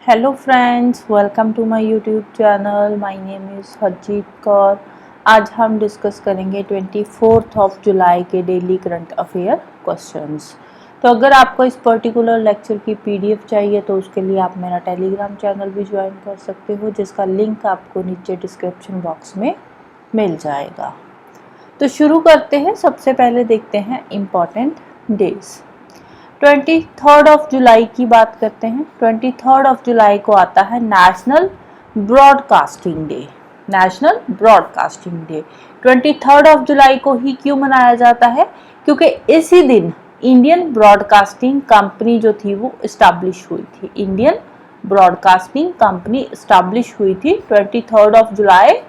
Hello friends, welcome to my YouTube channel. My name is Harjeet Kaur. आज हम discuss करेंगे 24 of July के daily current affair questions. तो अगर आपको इस पर्टिकुलर लेक्चर की पीडीएफ चाहिए तो उसके लिए आप मेरा टेलीग्राम चैनल भी ज्वाइन कर सकते हो, जिसका लिंक आपको नीचे डिस्क्रिप्शन बॉक्स में मिल जाएगा। तो शुरू करते हैं। सबसे पहले देखते हैं इम्पॉर्टेंट डेज। 23 ऑफ जुलाई की बात करते हैं। 23 ऑफ जुलाई को आता है national broadcasting day. National broadcasting day 23 of July को ही क्यों मनाया जाता है? क्योंकि इसी दिन इंडियन ब्रॉडकास्टिंग कंपनी जो थी वो इस्टेब्लिश हुई थी। इंडियन ब्रॉडकास्टिंग कंपनी इस्टेब्लिश हुई थी 23 ऑफ जुलाई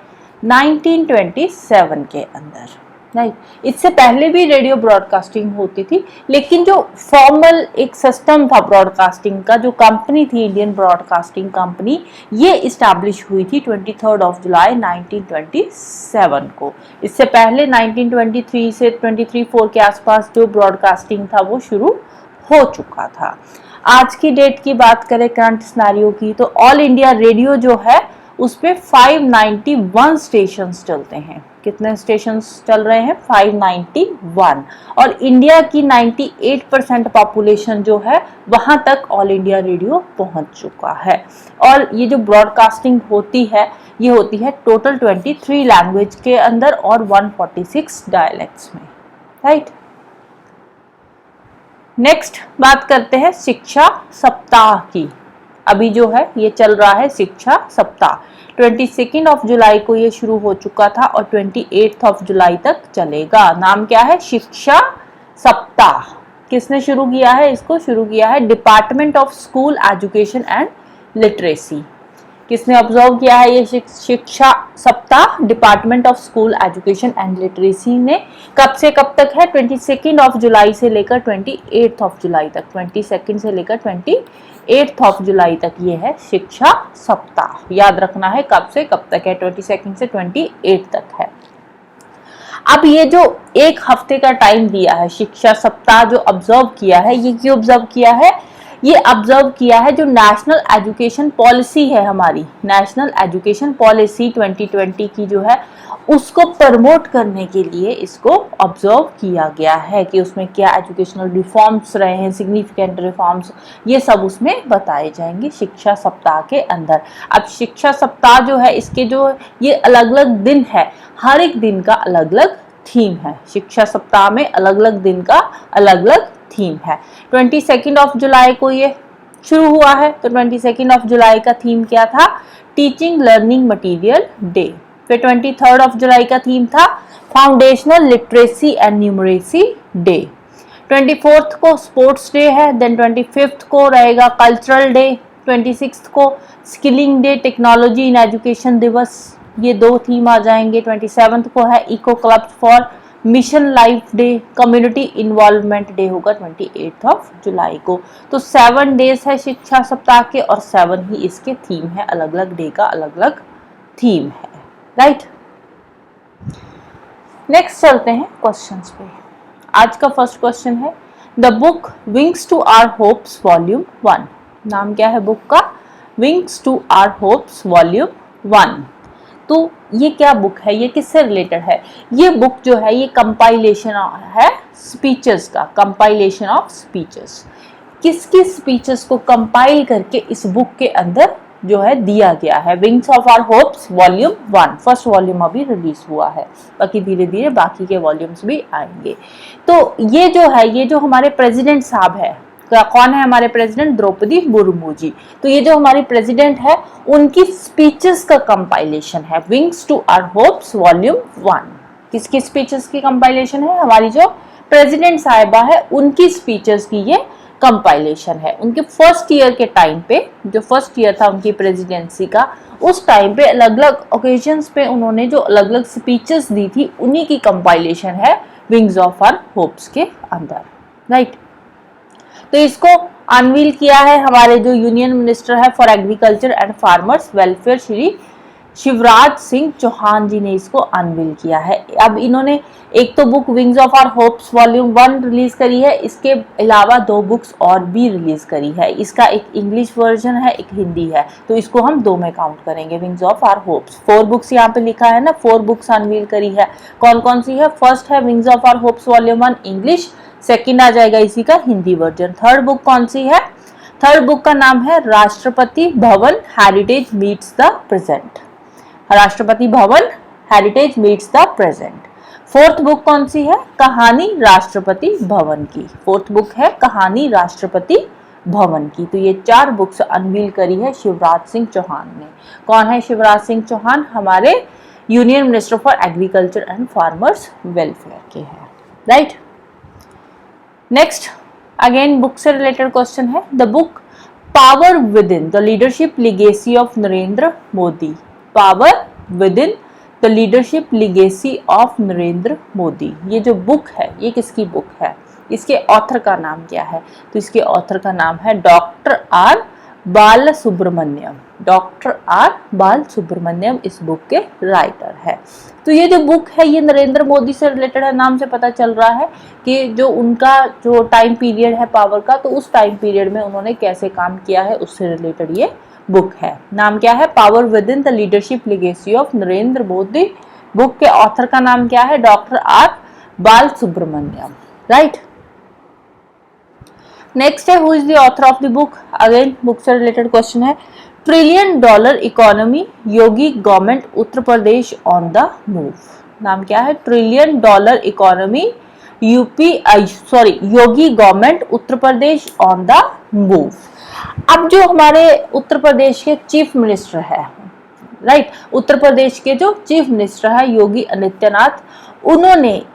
1927 के अंदर। राइट, इससे पहले भी रेडियो ब्रॉडकास्टिंग होती थी, लेकिन जो फॉर्मल एक सिस्टम था ब्रॉडकास्टिंग का, जो कंपनी थी इंडियन ब्रॉडकास्टिंग कंपनी, ये इस्टेब्लिश हुई थी 23 ऑफ जुलाई 1927 को। इससे पहले 1923 से 23-4 के आसपास जो ब्रॉडकास्टिंग था वो शुरू हो चुका था। आज की डेट की बात करें करंट सिनेरियो की, तो ऑल इंडिया रेडियो जो है उस पे 591 स्टेशंस चलते हैं। कितने स्टेशंस चल रहे हैं? 591। और इंडिया की 98% पॉपुलेशन जो है वहां तक ऑल इंडिया रेडियो पहुंच चुका है। और ये जो ब्रॉडकास्टिंग होती है ये होती है टोटल 23 लैंग्वेज के अंदर और 146 डायलेक्ट्स में। राइट, नेक्स्ट बात करते हैं शिक्षा सप्ताह की। अभी जो है ये चल रहा है शिक्षा सप्ताह। 22 ऑफ जुलाई को ये शुरू हो चुका था और 28 ऑफ जुलाई तक चलेगा। नाम क्या है? शिक्षा सप्ताह। किसने शुरू किया है इसको? शुरू किया है department of school education and literacy. किसने ऑब्जर्व किया है ये शिक्षा सप्ताह? Department of school education and literacy ने। कब से कब तक है? 22 ऑफ जुलाई से लेकर 28 ऑफ जुलाई तक। 22 से लेकर 28 ऑफ जुलाई तक ये है शिक्षा सप्ताह। याद रखना है कब से कब तक है, 22 से 28 तक है। अब ये जो एक हफ्ते का टाइम दिया है शिक्षा सप्ताह जो ऑब्जर्व किया है, ये क्यों ऑब्जर्व किया है? ये ऑब्जर्व किया है जो नेशनल एजुकेशन पॉलिसी है हमारी, नेशनल एजुकेशन पॉलिसी 2020 की जो है उसको प्रमोट करने के लिए इसको ऑब्जर्व किया गया है कि उसमें क्या एजुकेशनल रिफॉर्म्स रहे हैं, सिग्निफिकेंट रिफॉर्म्स, ये सब उसमें बताए जाएंगे शिक्षा सप्ताह के अंदर। अब शिक्षा सप्ताह जो है इसके जो ये अलग अलग दिन है, हर एक दिन का अलग अलग थीम है। शिक्षा सप्ताह में अलग अलग दिन का अलग अलग थीम है। 22 ऑफ जुलाई को ये शुरू हुआ है, तो 22 ऑफ जुलाई का थीम क्या था? Teaching learning material day. फिर 23 ऑफ जुलाई का थीम था foundational literacy and numeracy day. 24 को स्पोर्ट्स डे है। देन 25 को रहेगा कल्चरल डे। 26 को skilling day, technology in education दिवस, ये दो थीम आ जाएंगे। 27 को है eco club for mission life day. Community involvement day होगा 28 ऑफ जुलाई को। तो 7 डेज है शिक्षा सप्ताह के और 7 ही इसके थीम है, अलग अलग डे का अलग अलग थीम है। राइट, नेक्स्ट चलते हैं क्वेश्चंस पे। आज का फर्स्ट क्वेश्चन है the book wings to our hopes volume 1। नाम क्या है बुक का? Wings to our hopes volume 1। तो ये क्या बुक है? ये किससे रिलेटेड है? ये बुक जो है ये कंपाइलेशन है स्पीचेस का, कंपाइलेशन ऑफ स्पीचेस। किसकी स्पीचेस को कंपाइल करके इस बुक के अंदर जो है दिया गया है। Wings of our hopes volume 1, first volume अभी रिलीज हुआ है, बाकी धीरे धीरे बाकी के वॉल्यूम्स भी आएंगे। तो ये जो है, ये जो हमारे प्रेसिडेंट साहब है, कौन है हमारे प्रेसिडेंट? द्रौपदी मुर्मू जी। तो ये जो हमारी प्रेसिडेंट है उनकी स्पीचेस का कंपाइलेशन है wings to our hopes volume 1। किसकी स्पीचेस की कंपाइलेशन है? हमारी जो प्रेसिडेंट साहिबा है उनकी स्पीचेस की ये कंपाइलेशन है। उनके फर्स्ट ईयर के टाइम पे, जो फर्स्ट ईयर था उनकी प्रेसिडेंसी का, उस टाइम पे अलग अलग ओकेजन्स पे उन्होंने जो अलग अलग स्पीचेस दी थी उन्हीं की कंपाइलेशन है विंग्स ऑफ आवर होप्स के अंदर। राइट, तो इसको अनवील किया है हमारे जो यूनियन मिनिस्टर है for agriculture and farmers welfare Shri Shivraj Singh Chouhan ji ने इसको अनवील किया है। अब इन्होंने एक तो book Wings of our hopes volume 1 release करी है, इसके अलावा 2 बुक्स और भी रिलीज करी है। इसका एक इंग्लिश वर्जन है, एक हिंदी है, तो इसको हम 2 में काउंट करेंगे। Wings of our hopes 4 books यहाँ पे लिखा है ना, 4 बुक्स अनवील करी है। कौन कौन सी है? फर्स्ट है wings of our hopes volume 1 English, second आ जाएगा इसी का हिंदी वर्जन। थर्ड बुक कौन सी है? थर्ड बुक का नाम है Rashtrapati Bhavan heritage meets the present. Rashtrapati Bhavan heritage meets the present. Fourth book कौन सी है? कहानी राष्ट्रपति भवन की। फोर्थ बुक है कहानी राष्ट्रपति भवन की। तो ये 4 बुक्स अनवील करी है शिवराज सिंह चौहान ने। कौन है शिवराज सिंह चौहान? हमारे union minister for agriculture and farmers welfare के हैं, राइट। नेक्स्ट अगेन बुक से रिलेटेड क्वेश्चन है। The book power within the leadership legacy of Narendra Modi. Power within the leadership legacy of Narendra Modi, ये जो बुक है ये किसकी बुक है? इसके ऑथर का नाम क्या है? तो इसके ऑथर का नाम है doctor R Balasubramaniam. Doctor R Balasubramaniam इस बुक के राइटर है। तो ये जो बुक है ये नरेंद्र मोदी से रिलेटेड है। नाम से पता चल रहा है कि जो उनका जो टाइम पीरियड है पावर का, तो उस टाइम पीरियड में उन्होंने कैसे काम किया है उससे रिलेटेड ये बुक है। नाम क्या है? Power within the leadership legacy of Narendra Modi. Book के ऑथर का नाम क्या है? Doctor R Balasubramaniam, right. Next है who is the author of the book. Again book से रिलेटेड क्वेश्चन है। Trillion dollar economy Yogi government Uttar Pradesh on the move. नाम क्या है? Trillion dollar economy Yogi government Uttar Pradesh on the move. अब जो हमारे उत्तर प्रदेश के चीफ मिनिस्टर है, राइट, उत्तर प्रदेश के जो चीफ मिनिस्टर है योगी आदित्यनाथ,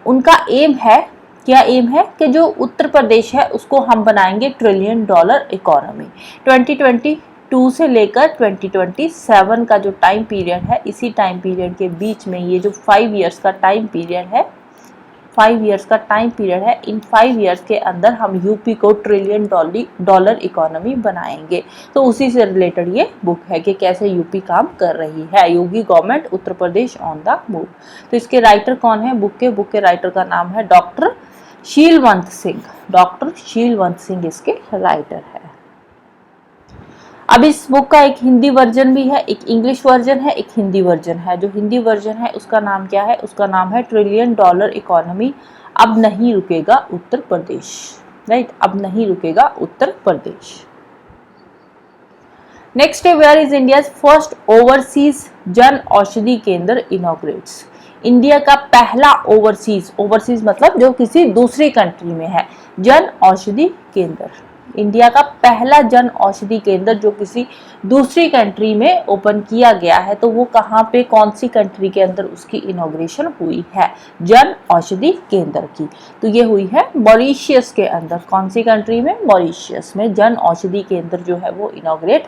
उनका एम है, क्या एम है? कि जो उत्तर प्रदेश है उसको हम बनाएंगे ट्रिलियन डॉलर इकोनॉमी। 2022 से लेकर 2027 का जो टाइम पीरियड है, इसी टाइम पीरियड के बीच में ये जो 5 इयर्स का टाइम पीरियड है, 5 इयर्स का टाइम पीरियड है, इन 5 इयर्स के अंदर हम यूपी को ट्रिलियन डॉलर इकोनॉमी बनाएंगे। तो उसी से रिलेटेड ये बुक है कि कैसे यूपी काम कर रही है। Yogi government Uttar Pradesh on the move. तो इसके राइटर कौन है? बुक के राइटर का नाम है डॉक्टर शीलवंत सिंह। डॉक्टर शीलवंत सिंह इसके राइटर है। अब इस बुक का एक हिंदी वर्जन भी है, एक इंग्लिश वर्जन है, एक हिंदी वर्जन है। जो हिंदी वर्जन है उसका नाम क्या है? उसका नाम है ट्रिलियन डॉलर इकोनॉमी अब नहीं रुकेगा उत्तर प्रदेश, राइट, अब नहीं रुकेगा उत्तर प्रदेश। नेक्स्ट है where is India first overseas Jan Aushadhi केंद्र इनॉग्रेट्स। इंडिया का पहला ओवरसीज मतलब जो किसी दूसरी कंट्री में है, जन औषधि केंद्र। इंडिया का पहला जन औषधि केंद्र जो किसी दूसरी कंट्री में ओपन किया गया है, तो वो कहाँ पे, कौन सी कंट्री के अंदर उसकी इनॉग्रेशन हुई है जन औषधि केंद्र की? तो ये हुई है मॉरिशियस के अंदर। कौन सी कंट्री में? मॉरिशियस में जन औषधि केंद्र जो है वो इनॉग्रेट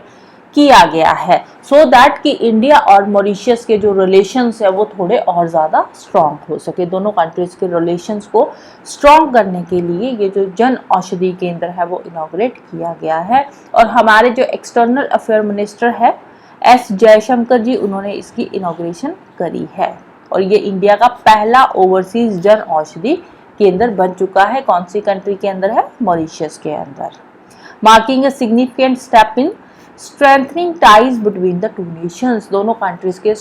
किया गया है, सो दैट कि इंडिया और मॉरिशियस के जो रिलेशंस है वो थोड़े और ज़्यादा स्ट्रॉन्ग हो सके। दोनों कंट्रीज के रिलेशंस को स्ट्रॉन्ग करने के लिए ये जो जन औषधि केंद्र है वो इनॉग्रेट किया गया है। और हमारे जो एक्सटर्नल अफेयर मिनिस्टर है एस जयशंकर जी, उन्होंने इसकी इनॉग्रेशन करी है। और ये इंडिया का पहला ओवरसीज जन औषधि केंद्र बन चुका है। कौन सी कंट्री के अंदर है? मॉरिशियस के अंदर। Marking a significant step in strengthening ties between the two nations. दोनों कंट्रीज के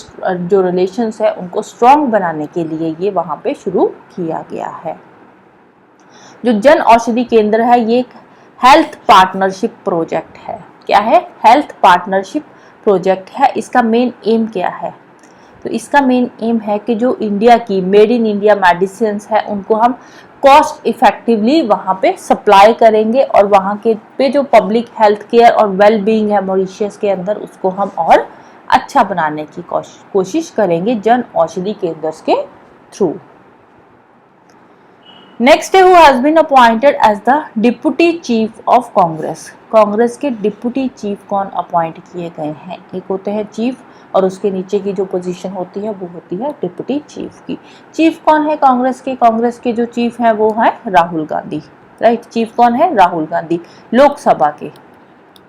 जो रिलेशंस है उनको स्ट्रॉन्ग बनाने के लिए ये वहां पे शुरू किया गया है। जो जन औषधि केंद्र है ये एक हेल्थ पार्टनरशिप प्रोजेक्ट है। क्या है? हेल्थ पार्टनरशिप प्रोजेक्ट है। इसका मेन एम क्या है? तो इसका मेन एम है कि जो इंडिया की मेड इन इंडिया मेडिसिन है उनको हम कॉस्ट इफेक्टिवली वहाँ पे सप्लाई करेंगे और वहाँ के पे जो पब्लिक हेल्थ केयर और वेल बीइंग है मॉरिशियस के अंदर उसको हम और अच्छा बनाने की कोशिश करेंगे जन औषधि केंद्र के थ्रू। नेक्स्ट है who has been appointed as the deputy chief of Congress. Congress के डिप्टी चीफ कौन अपॉइंट किए गए हैं? एक होते हैं चीफ और उसके नीचे की जो पोजीशन होती है वो होती है डिप्टी चीफ की। चीफ कौन है कांग्रेस के? कांग्रेस के जो चीफ हैं वो है राहुल गांधी, राइट। चीफ कौन है? राहुल गांधी, लोकसभा के।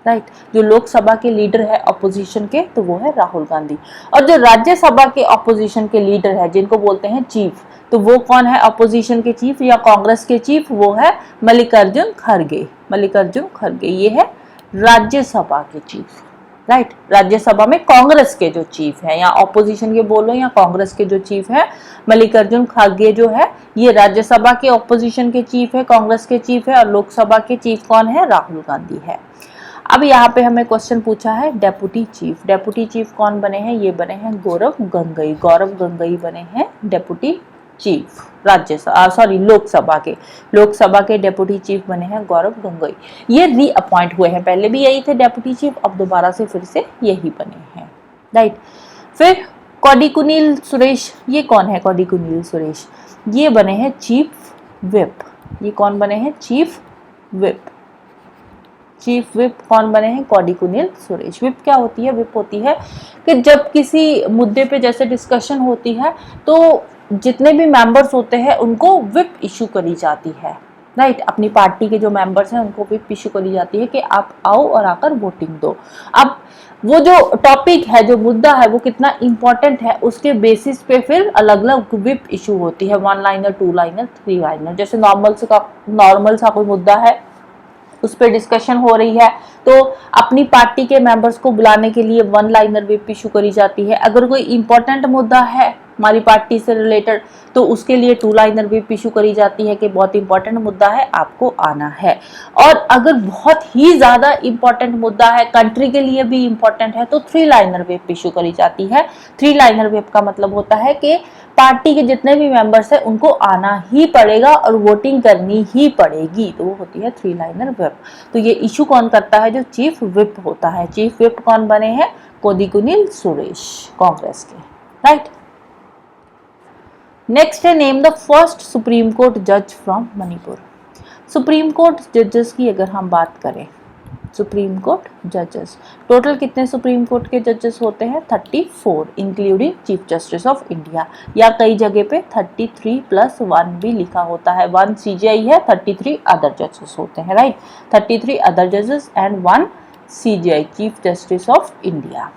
राइट। जो लोकसभा के लीडर है अपोजिशन के, तो वो है राहुल गांधी। और जो राज्यसभा के अपोजिशन के लीडर है, जिनको बोलते हैं चीफ, तो वो कौन है अपोजिशन के चीफ या कांग्रेस के चीफ? वो है मल्लिकार्जुन खड़गे। मल्लिकार्जुन खड़गे ये है राज्यसभा के चीफ, राइट। राज्यसभा में कांग्रेस के जो चीफ है, या ऑपोजिशन के बोलो या कांग्रेस के जो चीफ है, मल्लिकार्जुन खड़गे जो है ये राज्यसभा के ऑपोजिशन के चीफ है, कांग्रेस के चीफ है। और लोकसभा के चीफ कौन है? राहुल गांधी है। अब यहाँ पे हमें क्वेश्चन पूछा है डेप्यूटी चीफ। डेप्यूटी चीफ कौन बने हैं? ये बने हैं गौरव गंगई। गौरव गंगई बने हैं डेप्यूटी चीफ लोकसभा के। लोकसभा के डेप्यूटी चीफ बने हैं गौरव गंगई। ये रीअपॉइंट हुए हैं, पहले भी यही थे डेप्यूटी चीफ, अब दोबारा से फिर से यही बने हैं, राइट। फिर कोडिकुनिल सुरेश, ये कौन है कोडिकुनिल सुरेश? ये बने हैं चीफ विप। ये कौन बने हैं? Chief whip. चीफ विप कौन बने हैं? कोडिकुनिल सुरेश। विप क्या होती है? विप होती है कि जब किसी मुद्दे पे जैसे डिस्कशन होती है तो जितने भी मेंबर्स होते हैं उनको विप इशू करी जाती है, राइट। अपनी पार्टी के जो मेंबर्स हैं उनको विप इशू करी जाती है कि आप आओ और आकर वोटिंग दो। अब वो जो टॉपिक है, जो मुद्दा है, वो कितना इंपॉर्टेंट है, उसके बेसिस पे फिर अलग अलग विप इशू होती है, 1 लाइनर, 2 लाइनर, 3 लाइनर। जैसे नॉर्मल सा कोई मुद्दा है, उस पर डिस्कशन हो रही है, तो अपनी पार्टी के मेंबर्स को बुलाने के लिए 1 लाइनर विप इशू करी जाती है। अगर कोई इंपॉर्टेंट मुद्दा है हमारी पार्टी से रिलेटेड, तो उसके लिए 2 लाइनर विप इशू करी जाती है कि बहुत इंपॉर्टेंट मुद्दा है, आपको आना है। और अगर बहुत ही ज्यादा इंपॉर्टेंट मुद्दा है, कंट्री के लिए भी इंपॉर्टेंट है, तो 3 लाइनर विप इशू करी जाती है। 3 लाइनर विप का मतलब होता है कि पार्टी के जितने भी मेंबर्स हैं उनको आना ही पड़ेगा और वोटिंग करनी ही पड़ेगी, तो वो होती है 3 लाइनर विप। तो ये इशू कौन करता है? जो चीफ विप होता है। चीफ विप कौन बने हैं? कोडिकुनिल सुरेश, कांग्रेस के, राइट। नेक्स्ट है name the first supreme court जज फ्रॉम मणिपुर। सुप्रीम कोर्ट जजेस की अगर हम बात करें, सुप्रीम कोर्ट जजेस टोटल कितने सुप्रीम कोर्ट के जजेस होते हैं? 34, including chief justice of India, या कई जगह पे 33+1 भी लिखा होता है। 1 CJI है, 33 अदर जजेस होते हैं, राइट। 33 अदर जजेस and 1 CJI, chief justice of India.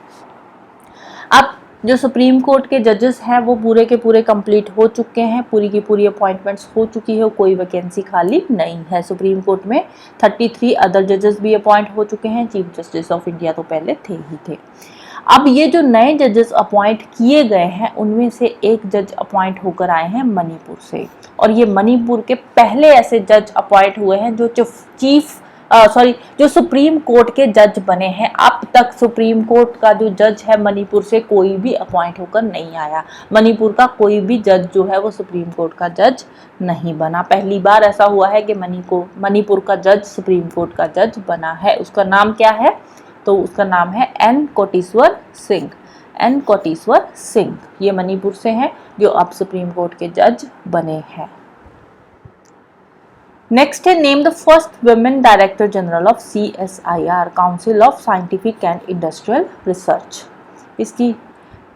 अब जो सुप्रीम कोर्ट के जजेस हैं वो पूरे के पूरे कंप्लीट हो चुके हैं, पूरी की पूरी अपॉइंटमेंट्स हो चुकी है, कोई वैकेंसी खाली नहीं है सुप्रीम कोर्ट में। 33 अदर जजेस भी अपॉइंट हो चुके हैं, चीफ जस्टिस ऑफ इंडिया तो पहले थे ही थे। अब ये जो नए जजेस अपॉइंट किए गए हैं उनमें से एक जज अपॉइंट होकर आए हैं मणिपुर से, और ये मणिपुर के पहले ऐसे जज अपॉइंट हुए हैं जो सुप्रीम कोर्ट के जज बने हैं। अब तक सुप्रीम कोर्ट का जो जज है मणिपुर से कोई भी अपॉइंट होकर नहीं आया। मणिपुर का कोई भी जज जो है वो सुप्रीम कोर्ट का जज नहीं बना। पहली बार ऐसा हुआ है कि मणिपुर का जज सुप्रीम कोर्ट का जज बना है। उसका नाम क्या है? तो उसका नाम है एन कोटेश्वर सिंह। एन कोटेश्वर सिंह ये मणिपुर से हैं जो अब सुप्रीम कोर्ट के जज बने हैं। नेक्स्ट है name the first women director general of CSIR, council of scientific and industrial research. इसकी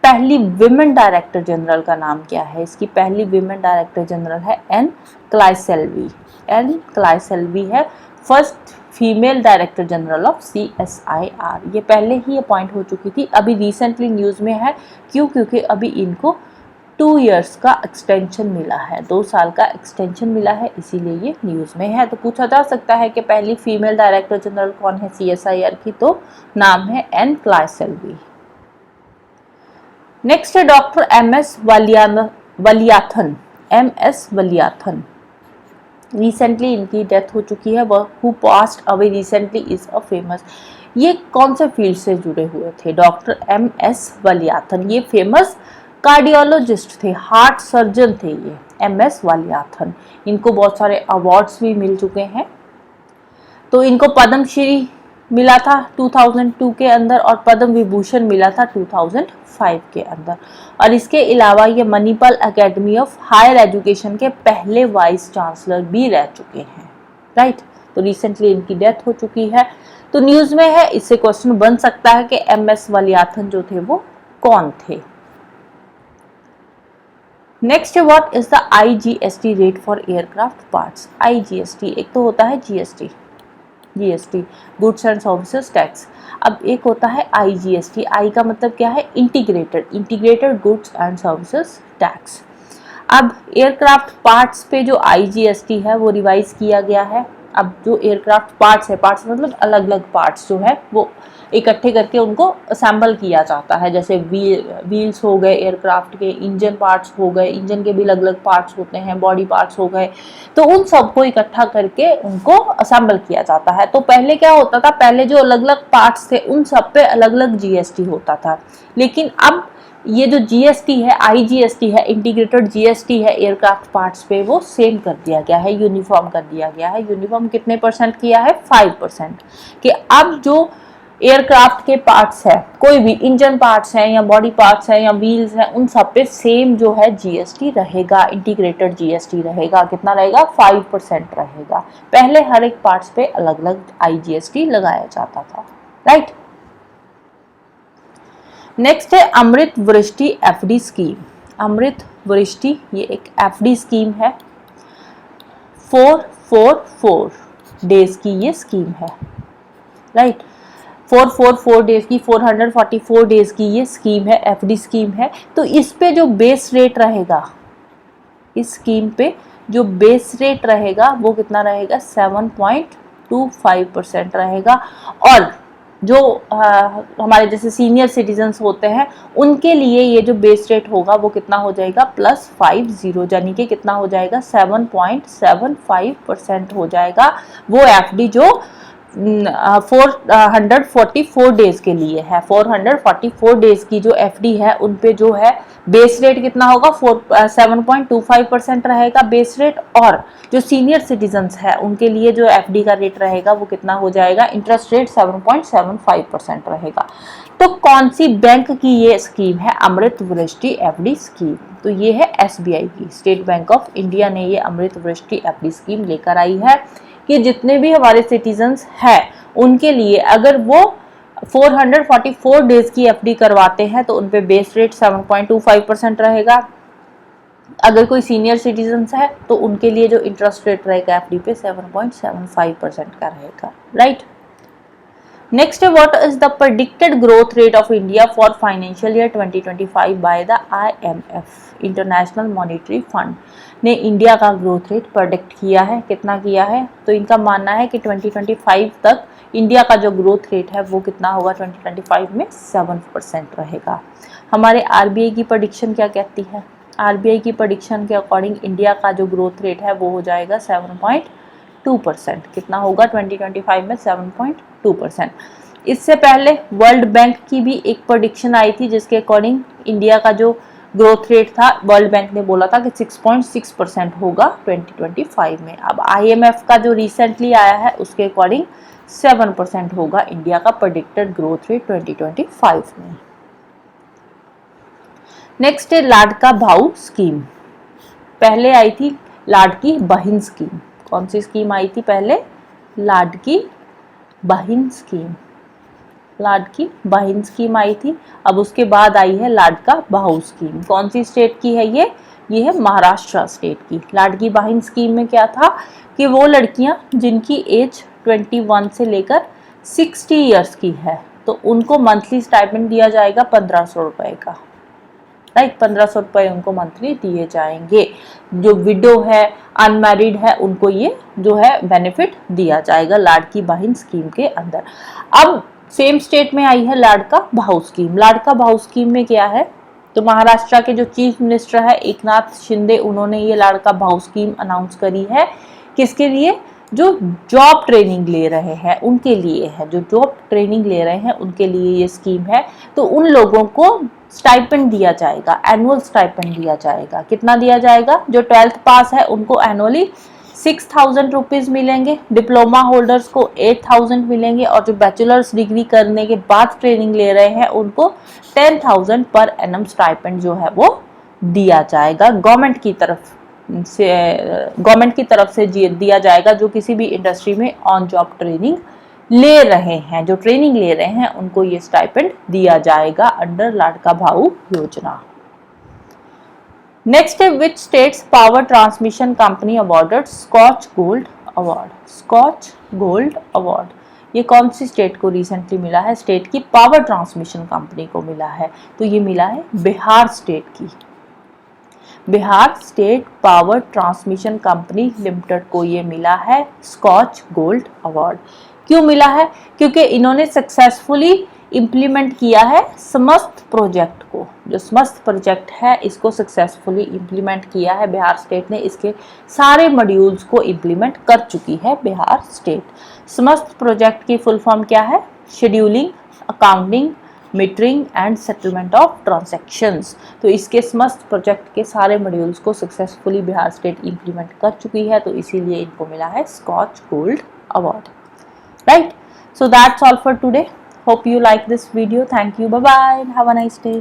पहली विमेन डायरेक्टर जनरल का नाम क्या है? इसकी पहली विमेन डायरेक्टर जनरल है एन क्लाइसेल्वी। एन क्लाइसेल्वी है first female director general of CSIR। ये पहले ही अपॉइंट हो चुकी थी, अभी रिसेंटली न्यूज़ में है। क्यों? क्योंकि अभी इनको 2 इयर्स का एक्सटेंशन मिला है, 2 साल का एक्सटेंशन मिला है, इसीलिए ये न्यूज़ में है। तो पूछा जा सकता है कि पहली फीमेल डायरेक्टर जनरल कौन है CSIR की? तो नाम है एन क्लाइसेल्वी। नेक्स्ट है डॉक्टर MS वलियाथन। MS वलियाथन रिसेंटली इनकी डेथ हो चुकी है। वह who passed away recently is a famous. ये कौन से फील्ड से जुड़े हुए थे? डॉक्टर MS वलियाथन ये फेमस कार्डियोलॉजिस्ट थे, हार्ट सर्जन थे ये MS वलियाथन। इनको बहुत सारे अवार्ड्स भी मिल चुके हैं। तो इनको पद्मश्री मिला था 2002 के अंदर और पद्म विभूषण मिला था 2005 के अंदर। और इसके अलावा ये Manipal academy of higher education के पहले वाइस चांसलर भी रह चुके हैं, राइट। तो रिसेंटली इनकी डेथ हो चुकी है, तो न्यूज़ में है। इससे क्वेश्चन बन सकता है कि MS वलियाथन जो थे वो कौन थे। Next what is the IGST rate for aircraft parts. IGST एक तो होता है GST, GST, goods and services tax. अब एक होता है आईजीएसटी, आई का मतलब क्या है, integrated goods and services tax. अब एयरक्राफ्ट पार्ट्स पे जो आईजीएसटी है वो रिवाइज किया गया है। अब जो एयरक्राफ्ट पार्ट्स है, पार्ट्स मतलब अलग अलग पार्ट्स जो है वो इकट्ठे करके उनको असेंबल किया जाता है, जैसे व्हील्स हो गए एयरक्राफ्ट के, इंजन पार्ट्स हो गए, इंजन के भी अलग अलग पार्ट्स होते हैं, बॉडी पार्ट्स हो गए, तो उन सबको इकट्ठा करके उनको असेंबल किया जाता है। तो पहले क्या होता था, पहले जो अलग अलग पार्ट्स थे उन सब पे अलग अलग जीएसटी होता था, लेकिन अब ये जो जीएसटी है, आईजीएसटी है, इंटीग्रेटेड जीएसटी है एयरक्राफ्ट पार्ट्स पे, वो सेम कर दिया गया है, यूनिफॉर्म कर दिया गया है। यूनिफॉर्म कितने परसेंट किया है, 5%, कि अब जो एयरक्राफ्ट के पार्ट्स है, कोई भी इंजन पार्ट्स हैं या बॉडी पार्ट्स हैं या व्हील्स हैं, उन सब पे सेम जो है जीएसटी रहेगा, इंटीग्रेटेड जीएसटी रहेगा। कितना रहेगा, 5% रहेगा। पहले हर एक पार्ट्स पे अलग अलग आईजीएसटी लगाया जाता था, राइट। नेक्स्ट है अमृत वृष्टि एफडी स्कीम। अमृत वृष्टि ये एक एफडी स्कीम है, 444 डेज की ये स्कीम है, राइट। 444 डेज की, 444 डेज की ये स्कीम है, एफडी स्कीम है। तो इस पे जो बेस रेट रहेगा, इस स्कीम पे जो बेस रेट रहेगा वो कितना रहेगा, 7.25% रहेगा। और जो हमारे जैसे सीनियर सिटीजन्स होते हैं उनके लिए ये जो बेस रेट होगा वो कितना हो जाएगा, +50, यानी कि कितना हो जाएगा, 7.75% हो जाएगा। वो एफडी जो 444 डेज के लिए है, 444 डेज की जो एफडी है उन पे जो है बेस रेट कितना होगा, 7.25% रहेगा बेस रेट। और जो सीनियर सिटीजन्स है उनके लिए जो एफडी का रेट रहेगा वो कितना हो जाएगा, इंटरेस्ट रेट 7.75% रहेगा। तो कौन सी बैंक की ये स्कीम है, अमृत वृष्टि एफडी स्कीम? तो ये है एसबीआई की, स्टेट बैंक ऑफ इंडिया ने ये अमृत वृष्टि एफडी स्कीम लेकर आई है कि जितने भी हमारे सिटीजन्स हैं उनके लिए अगर वो 444 डेज की एफडी करवाते हैं तो उन पे बेस रेट 7.25% रहेगा। अगर कोई सीनियर सिटीजन्स है तो उनके लिए जो इंटरेस्ट रेट रहेगा एफडी पे 7.75% का रहेगा, राइट। नेक्स्ट है, what is the predicted growth rate of India for financial year 2025 by the IMF, international monetary fund ने इंडिया का ग्रोथ रेट प्रेडिक्ट किया है। कितना किया है? तो इनका मानना है कि 2025 तक इंडिया का जो ग्रोथ रेट है वो कितना होगा, 2025 में 7% रहेगा। हमारे आरबीआई की प्रेडिक्शन क्या कहती है? आरबीआई की प्रेडिक्शन के अकॉर्डिंग इंडिया का जो ग्रोथ रेट है वो हो जाएगा 7.2%। कितना होगा 2025 में? 7.2%। इससे पहले वर्ल्ड बैंक की भी एक प्रेडिक्शन आई थी जिसके अकॉर्डिंग इंडिया का जो ग्रोथ रेट था, वर्ल्ड बैंक ने बोला था कि 6.6% होगा 2025 में। अब IMF का जो रिसेंटली आया है उसके अकॉर्डिंग 7% होगा इंडिया का प्रेडिक्टेड ग्रोथ रेट 2025 में। नेक्स्ट है लाडका भाऊ स्कीम। पहले आई थी लाडकी बहन स्कीम। कौन सी स्कीम आई थी पहले? लाडकी बहन स्कीम। लाडकी बहन स्कीम आई थी। अब उसके बाद आई है लाडका भाऊ स्कीम। कौन सी स्टेट की है ये? ये है महाराष्ट्र स्टेट की। लाडकी बहन स्कीम में क्या था कि वो लड़कियां जिनकी एज 21 से लेकर 60 ईयर्स की है तो उनको मंथली स्टाइपेंड दिया जाएगा 1500 रुपए का, राइट। 1500 रुपए उनको मंथली दिए जाएंगे। जो विडो है, अनमैरिड है, उनको ये जो है बेनिफिट दिया जाएगा लाडकी बहन स्कीम के अंदर। अब सेम स्टेट में आई है लाडका भाऊ स्कीम। लाडका भाऊ स्कीम में क्या है? तो महाराष्ट्र के जो चीफ मिनिस्टर है एकनाथ शिंदे, उन्होंने ये लाडका भाऊ स्कीम अनाउंस करी है। किसके लिए? जो जॉब ट्रेनिंग ले रहे हैं उनके लिए है। जो जॉब ट्रेनिंग ले रहे हैं उनके लिए ये स्कीम है। तो उन लोगों को स्टाइपेंड दिया जाएगा, एनुअल स्टाइपेंड दिया जाएगा। कितना दिया जाएगा? जो 12th पास है उनको एनुअली 6000 रुपीज मिलेंगे, डिप्लोमा होल्डर्स को 8000 मिलेंगे और जो बैचलर्स डिग्री करने के बाद ट्रेनिंग ले रहे हैं उनको 10,000 पर एनम स्टाइपेंड जो है वो दिया जाएगा गवर्नमेंट की तरफ से दिया जाएगा। जो किसी भी इंडस्ट्री में ऑन जॉब ट्रेनिंग ले रहे हैं, जो ट्रेनिंग ले रहे हैं उनको ये स्टाइपेंड दिया जाएगा अंडर लाडका भाऊ योजना। नेक्स्ट है, which states power transmission company awarded Skoch gold award, Skoch gold award. ये कौन सी स्टेट को रिसेंटली मिला है? स्टेट की पावर ट्रांसमिशन कंपनी को मिला है। तो ये मिला है बिहार स्टेट की, Bihar state power transmission company limited को ये मिला है स्कॉच गोल्ड अवार्ड। क्यों मिला है? क्योंकि इन्होंने सक्सेसफुली इम्प्लीमेंट किया है समस्त प्रोजेक्ट को। जो समस्त प्रोजेक्ट है इसको सक्सेसफुली इम्प्लीमेंट किया है बिहार स्टेट ने, इसके सारे मॉड्यूल्स को इम्प्लीमेंट कर चुकी है बिहार स्टेट। समस्त प्रोजेक्ट की फुल फॉर्म क्या है? Scheduling, accounting, metering and settlement of transactions. तो इसके समस्त प्रोजेक्ट के सारे मॉड्यूल्स को सक्सेसफुली बिहार स्टेट इम्प्लीमेंट कर चुकी है, तो इसीलिए इनको मिला है Skoch gold award, right? So that's all for today. Hope you like this video. Thank you. Bye bye. Have a nice day.